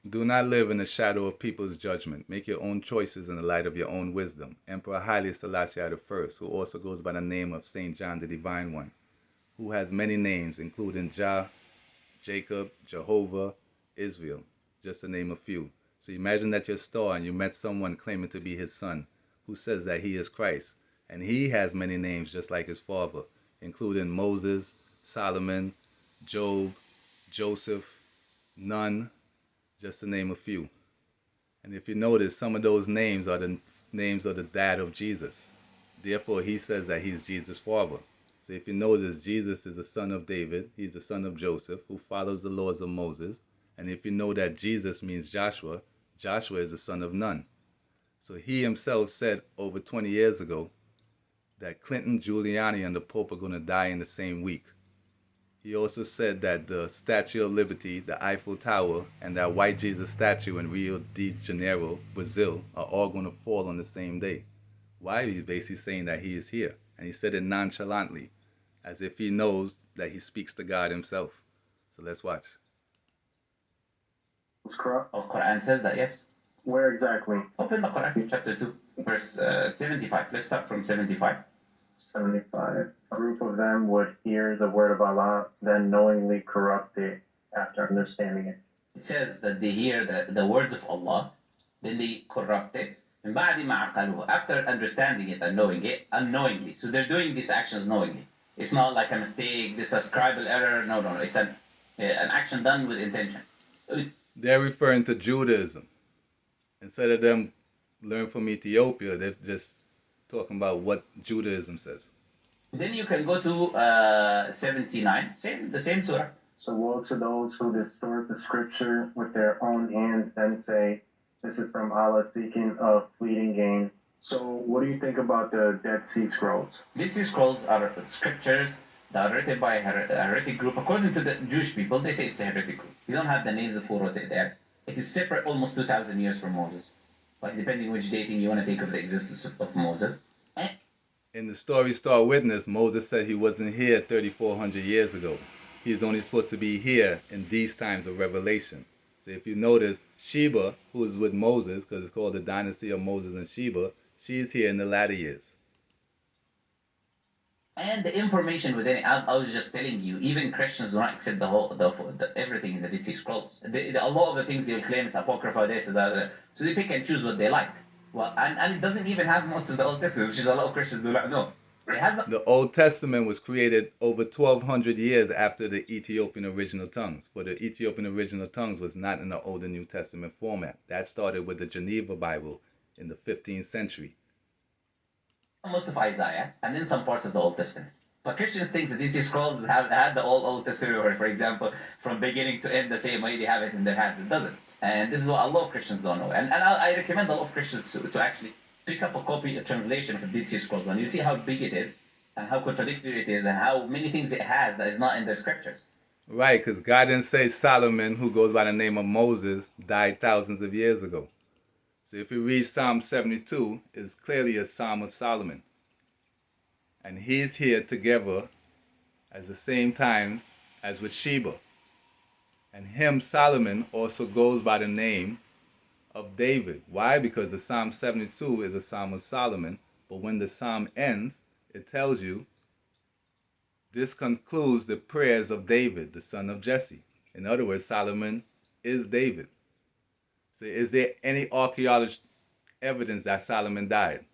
Do not live in the shadow of people's judgment. Make your own choices in the light of your own wisdom. Emperor Haile Selassie I, who also goes by the name of Saint John the Divine One, who has many names, including Jah, Jacob, Jehovah, Israel, just to name a few. So imagine that you're a star and you met someone claiming to be his son, who says that he is Christ. And he has many names just like his father, including Moses, Solomon, Job, Joseph, Nun, just to name a few. And if you notice, some of those names are the names of the dad of Jesus. Therefore, he says that he's Jesus' father. So if you notice, Jesus is the son of David. He's the son of Joseph, who follows the laws of Moses. And if you know that Jesus means Joshua, Joshua is the son of Nun. So he himself said over 20 years ago that Clinton, Giuliani, and the Pope are going to die in the same week. He also said that the Statue of Liberty, the Eiffel Tower, and that white Jesus statue in Rio de Janeiro, Brazil, are all going to fall on the same day. Why? He's basically saying that he is here. And he said it nonchalantly, as if he knows that he speaks to God himself. So let's watch. Quran says that, yes. Where exactly? Open the Quran, chapter 2, verse 75. Let's start from 75. 75. A group of them would hear the word of Allah, then knowingly corrupt it after understanding it. It says that they hear the words of Allah, then they corrupt it. من بعد ما عقلوه, after understanding it and knowing it, unknowingly. So they're doing these actions knowingly. It's not like a mistake, this is a scribal error. No. It's an action done with intention. They're referring to Judaism. Instead of them learn from Ethiopia, they're just talking about what Judaism says. Then you can go to 79, the same surah. So woe to those who distort the scripture with their own hands, then say, this is from Allah, seeking a fleeting gain. So what do you think about the Dead Sea Scrolls? Dead Sea Scrolls are scriptures that are written by a heretic group. According to the Jewish people, they say it's a heretic group. You don't have the names of who wrote it there. It is separate almost 2,000 years from Moses. But depending which dating you want to think of the existence of Moses. In the story Star Witness, Moses said he wasn't here 3,400 years ago. He's only supposed to be here in these times of revelation. So if you notice, Sheba, who is with Moses, because it's called the dynasty of Moses and Sheba, she's here in the latter years. And the information within it, I was just telling you, even Christians do not accept everything in the Dead Sea Scrolls. A lot of the things they'll claim it's apocrypha, this or that. So they pick and choose what they like. Well, and it doesn't even have most of the Old Testament, which is a lot of Christians do not know. It has the Old Testament was created over 1,200 years after the Ethiopian original tongues. But the Ethiopian original tongues was not in the Old and New Testament format. That started with the Geneva Bible in the 15th century. Most of Isaiah, and then some parts of the Old Testament. But Christians think that these scrolls have had the Old Testament, or for example, from beginning to end the same way they have it in their hands. It doesn't. And this is what a lot of Christians don't know. And I recommend a lot of Christians to actually pick up a translation of the Dead Sea Scrolls, and you see how big it is, and how contradictory it is, and how many things it has that is not in their scriptures. Right, because God didn't say Solomon, who goes by the name of Moses, died thousands of years ago. So if you read Psalm 72, it's clearly a Psalm of Solomon. And he's here together at the same times as with Sheba. And him, Solomon, also goes by the name of David. Why? Because the Psalm 72 is a Psalm of Solomon. But when the Psalm ends, it tells you, this concludes the prayers of David, the son of Jesse. In other words, Solomon is David. So is there any archaeological evidence that Solomon died?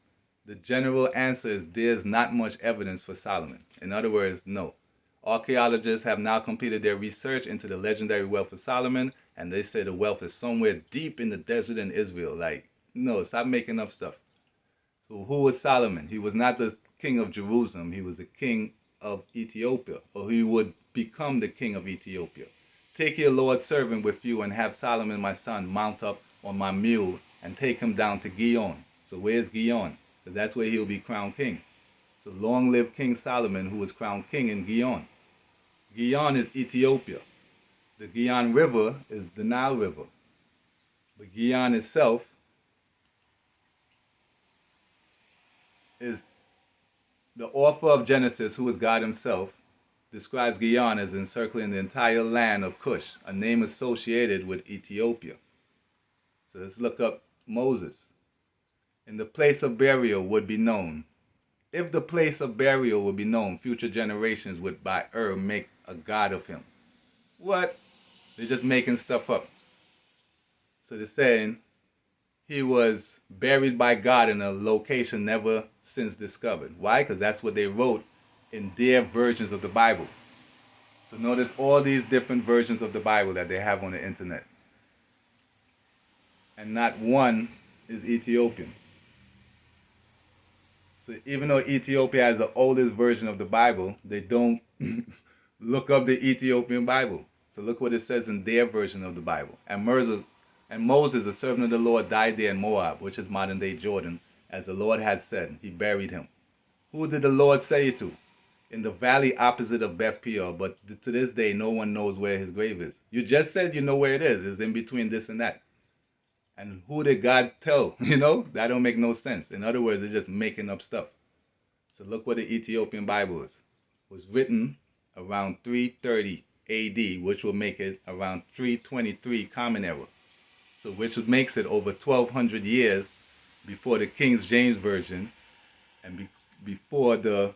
The general answer is there's not much evidence for Solomon. In other words, no. Archaeologists have now completed their research into the legendary wealth of Solomon, and they say the wealth is somewhere deep in the desert in Israel. Like, no, stop making up stuff. So who was Solomon? He was not the king of Jerusalem. He was the king of Ethiopia, or he would become the king of Ethiopia. Take your Lord's servant with you and have Solomon my son mount up on my mule and take him down to Gihon. So where's Gihon? Because that's where he'll be crowned king. So long live King Solomon, who was crowned king in Gihon. Gihon is Ethiopia. The Gihon River is the Nile River. But Gihon itself is the author of Genesis, who is God himself, describes Gihon as encircling the entire land of Cush, a name associated with Ethiopia. So let's look up Moses. And the place of burial would be known. If the place of burial would be known, future generations would by make a god of him. What? They're just making stuff up. So they're saying he was buried by God in a location never since discovered. Why? Because that's what they wrote in their versions of the Bible. So notice all these different versions of the Bible that they have on the internet. And not one is Ethiopian. So even though Ethiopia has the oldest version of the Bible, they don't look up the Ethiopian Bible. So look what it says in their version of the Bible. And Moses, the servant of the Lord, died there in Moab, which is modern day Jordan, as the Lord had said. He buried him. Who did the Lord say it to? In the valley opposite of Beth Peor, but to this day no one knows where his grave is. You just said you know where it is. It's in between this and that. And who did God tell? That don't make no sense. In other words, they're just making up stuff. So look what the Ethiopian Bible is. It was written around 330 AD, which will make it around 323 Common Era. So which makes it over 1,200 years before the King James Version and before the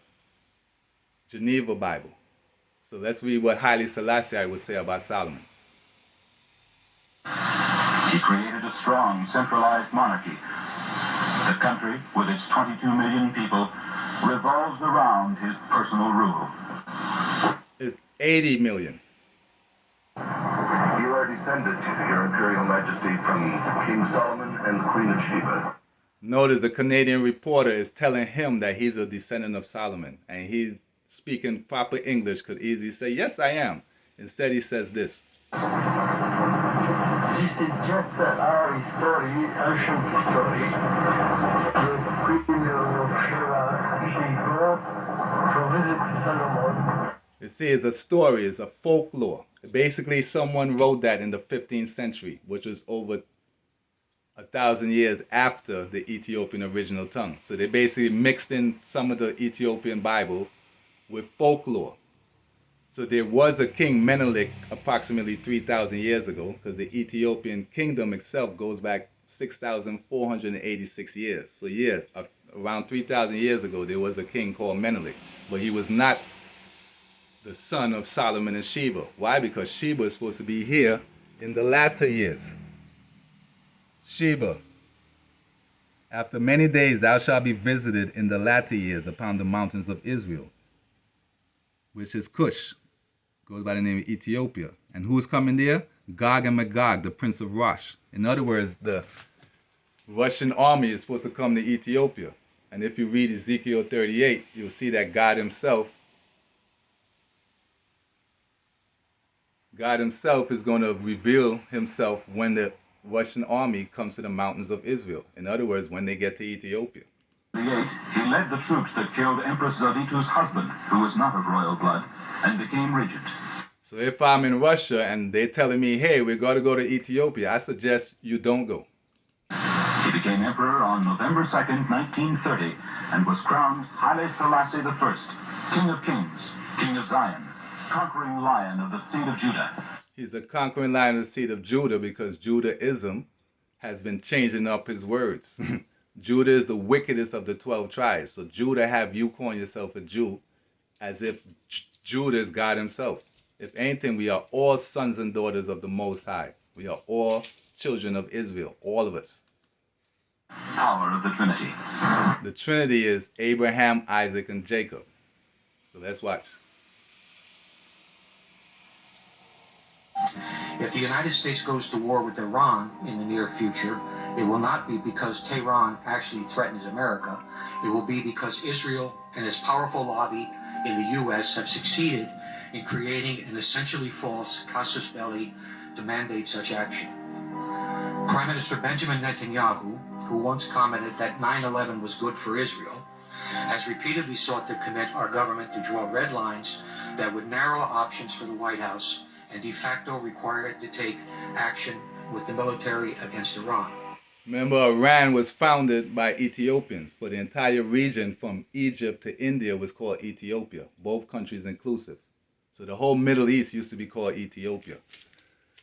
Geneva Bible. So let's read what Haile Selassie would say about Solomon. He created a strong, centralized monarchy. The country, with its 22 million people, revolves around his personal rule. It's 80 million. You are descended, Your Imperial Majesty, from King Solomon and the Queen of Sheba. Notice the Canadian reporter is telling him that he's a descendant of Solomon, and he's speaking proper English, could easily say, yes, I am. Instead, he says this. This is just our story, ancient story. The Queen of Sheba, she brought to visit Solomon. You see, it's a story, it's a folklore. Basically, someone wrote that in the 15th century, which was over 1,000 years after the Ethiopian original tongue. So they basically mixed in some of the Ethiopian Bible with folklore. So there was a king Menelik approximately 3,000 years ago, because the Ethiopian kingdom itself goes back 6,486 years. So yeah, around 3,000 years ago, there was a king called Menelik, but he was not the son of Solomon and Sheba. Why? Because Sheba is supposed to be here in the latter years. Sheba, after many days thou shalt be visited in the latter years upon the mountains of Israel, which is Cush, goes by the name of Ethiopia. And who's coming there? Gog and Magog, the prince of Rosh. In other words, the Russian army is supposed to come to Ethiopia. And if you read Ezekiel 38, you'll see that God himself is going to reveal himself when the Russian army comes to the mountains of Israel. In other words, when they get to Ethiopia. He led the troops that killed Empress Zavitu's husband, who was not of royal blood, and became regent. So if I'm in Russia and they're telling me, hey, we're going to go to Ethiopia, I suggest you don't go. He became emperor on November 2nd, 1930, and was crowned Haile Selassie I, King of Kings, King of Zion, conquering lion of the seed of Judah. He's the conquering lion of the seed of Judah because Judaism has been changing up his words. Judah is the wickedest of the 12 tribes. So Judah have you calling yourself a Jew as if Judah is God himself. If anything, we are all sons and daughters of the Most High. We are all children of Israel, all of us. Power of the Trinity. The Trinity is Abraham, Isaac, and Jacob. So let's watch. If the United States goes to war with Iran in the near future, it will not be because Tehran actually threatens America. It will be because Israel and its powerful lobby in the U.S. have succeeded in creating an essentially false casus belli to mandate such action. Prime Minister Benjamin Netanyahu, who once commented that 9/11 was good for Israel, has repeatedly sought to commit our government to draw red lines that would narrow options for the White House and de facto require it to take action with the military against Iran. Remember, Iran was founded by Ethiopians. For the entire region from Egypt to India was called Ethiopia, both countries inclusive. So the whole Middle East used to be called Ethiopia.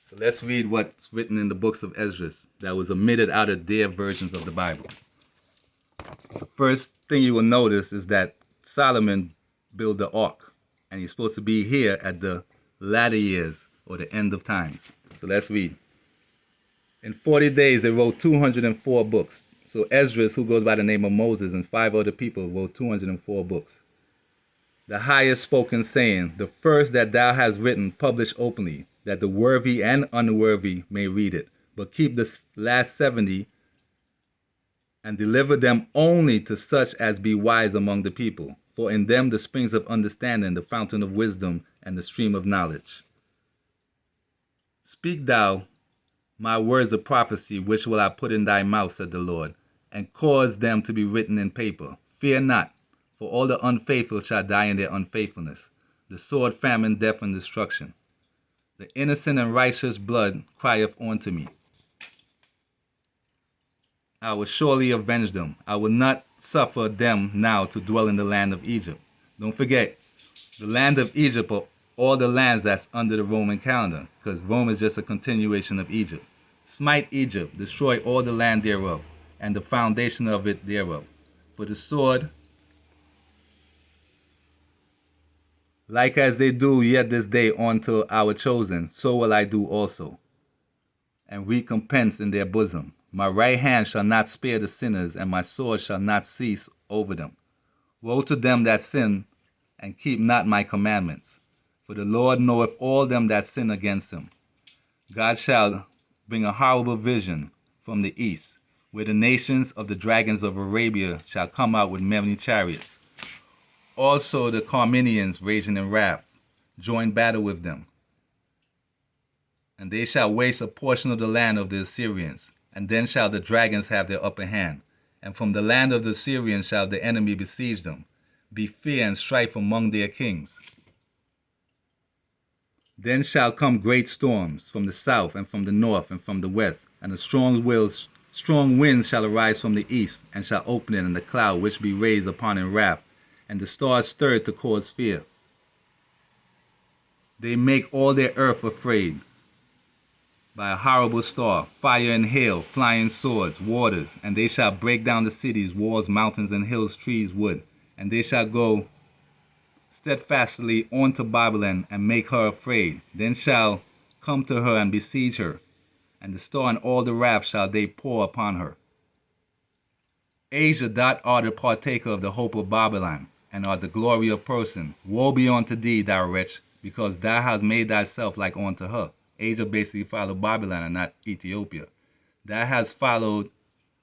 So let's read what's written in the books of Esdras that was omitted out of their versions of the Bible. The first thing you will notice is that Solomon built the ark, and he's supposed to be here at the latter years or the end of times. So let's read. In 40 days, they wrote 204 books. So Esdras, who goes by the name of Moses, and 5 other people wrote 204 books. The highest spoken, saying, the first that thou hast written, publish openly, that the worthy and unworthy may read it. But keep the last 70 and deliver them only to such as be wise among the people. For in them the springs of understanding, the fountain of wisdom, and the stream of knowledge. Speak thou my words of prophecy, which will I put in thy mouth, said the Lord, and cause them to be written in paper. Fear not, for all the unfaithful shall die in their unfaithfulness. The sword, famine, death, and destruction. The innocent and righteous blood crieth unto me. I will surely avenge them. I will not suffer them now to dwell in the land of Egypt. Don't forget, the land of Egypt are all the lands that's under the Roman calendar, because Rome is just a continuation of Egypt. Smite Egypt, destroy all the land thereof, and the foundation of it thereof. For the sword, like as they do yet this day unto our chosen, so will I do also, and recompense in their bosom. My right hand shall not spare the sinners, and my sword shall not cease over them. Woe to them that sin, and keep not my commandments. For the Lord knoweth all them that sin against him. God shall bring a horrible vision from the east, where the nations of the dragons of Arabia shall come out with many chariots. Also the Carmenians raging in wrath, join battle with them. And they shall waste a portion of the land of the Assyrians, and then shall the dragons have their upper hand. And from the land of the Assyrians shall the enemy besiege them, be fear and strife among their kings. Then shall come great storms from the south and from the north and from the west, and the strong winds shall arise from the east, and shall open it, and the cloud which be raised upon in wrath, and the stars stirred to cause fear. They make all their earth afraid by a horrible star, fire and hail, flying swords, waters, and they shall break down the cities, walls, mountains, and hills, trees, wood, and they shall go steadfastly on to Babylon and make her afraid. Then shall come to her and besiege her, and the star and all the wrath shall they pour upon her. Asia, thou art the partaker of the hope of Babylon, and art the glory of person. Woe be unto thee, thou wretch, because thou hast made thyself like unto her. Asia basically followed Babylon and not Ethiopia. Thou hast followed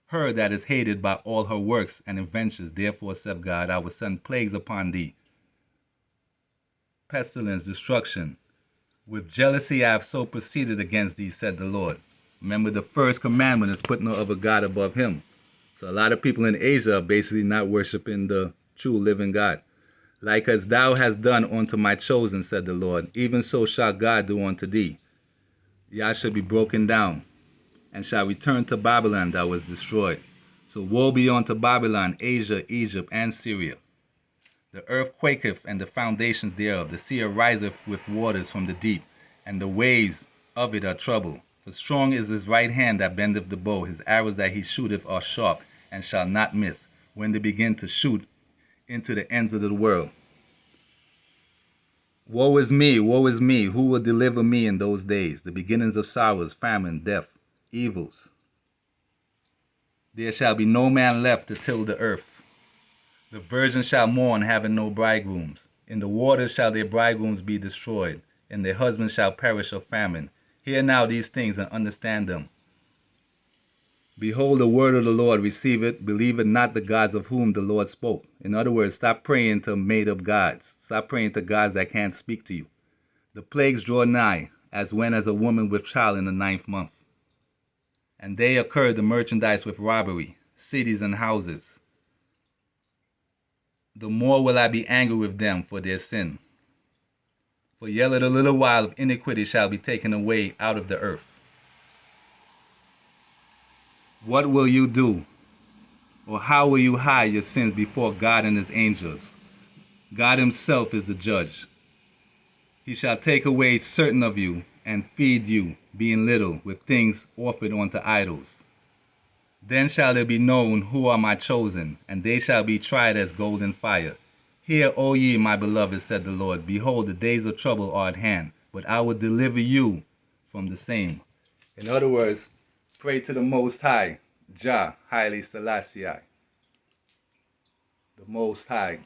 her that is hated by all her works and inventions. Therefore saith God, I will send plagues upon thee, pestilence, destruction. With jealousy I have so proceeded against thee, said the Lord. Remember, the first commandment is put no other God above him. So a lot of people in Asia are basically not worshiping the true living God. Like as thou hast done unto my chosen, said the Lord, even so shall God do unto thee. Yah shall be broken down, and shall return to Babylon that was destroyed. So woe be unto Babylon, Asia, Egypt, and Syria. The earth quaketh, and the foundations thereof. The sea ariseth with waters from the deep, and the waves of it are troubled. For strong is his right hand that bendeth the bow. His arrows that he shooteth are sharp, and shall not miss, when they begin to shoot into the ends of the world. Woe is me, who will deliver me in those days? The beginnings of sorrows, famine, death, evils. There shall be no man left to till the earth. The virgins shall mourn, having no bridegrooms. In the waters shall their bridegrooms be destroyed, and their husbands shall perish of famine. Hear now these things and understand them. Behold, the word of the Lord, receive it, believe it not the gods of whom the Lord spoke. In other words, stop praying to made-up gods. Stop praying to gods that can't speak to you. The plagues draw nigh, as when as a woman with child in the 9th month. And they occurred the merchandise with robbery, cities and houses. The more will I be angry with them for their sin. For yet a little while of iniquity shall be taken away out of the earth. What will you do? Or how will you hide your sins before God and his angels? God himself is the judge. He shall take away certain of you and feed you, being little, with things offered unto idols. Then shall it be known who are my chosen, and they shall be tried as gold in fire. Hear, O ye, my beloved, said the Lord, behold, the days of trouble are at hand, but I will deliver you from the same. In other words, pray to the Most High, Jah, Haile Selassie, the Most High.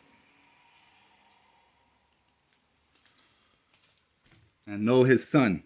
And know his son.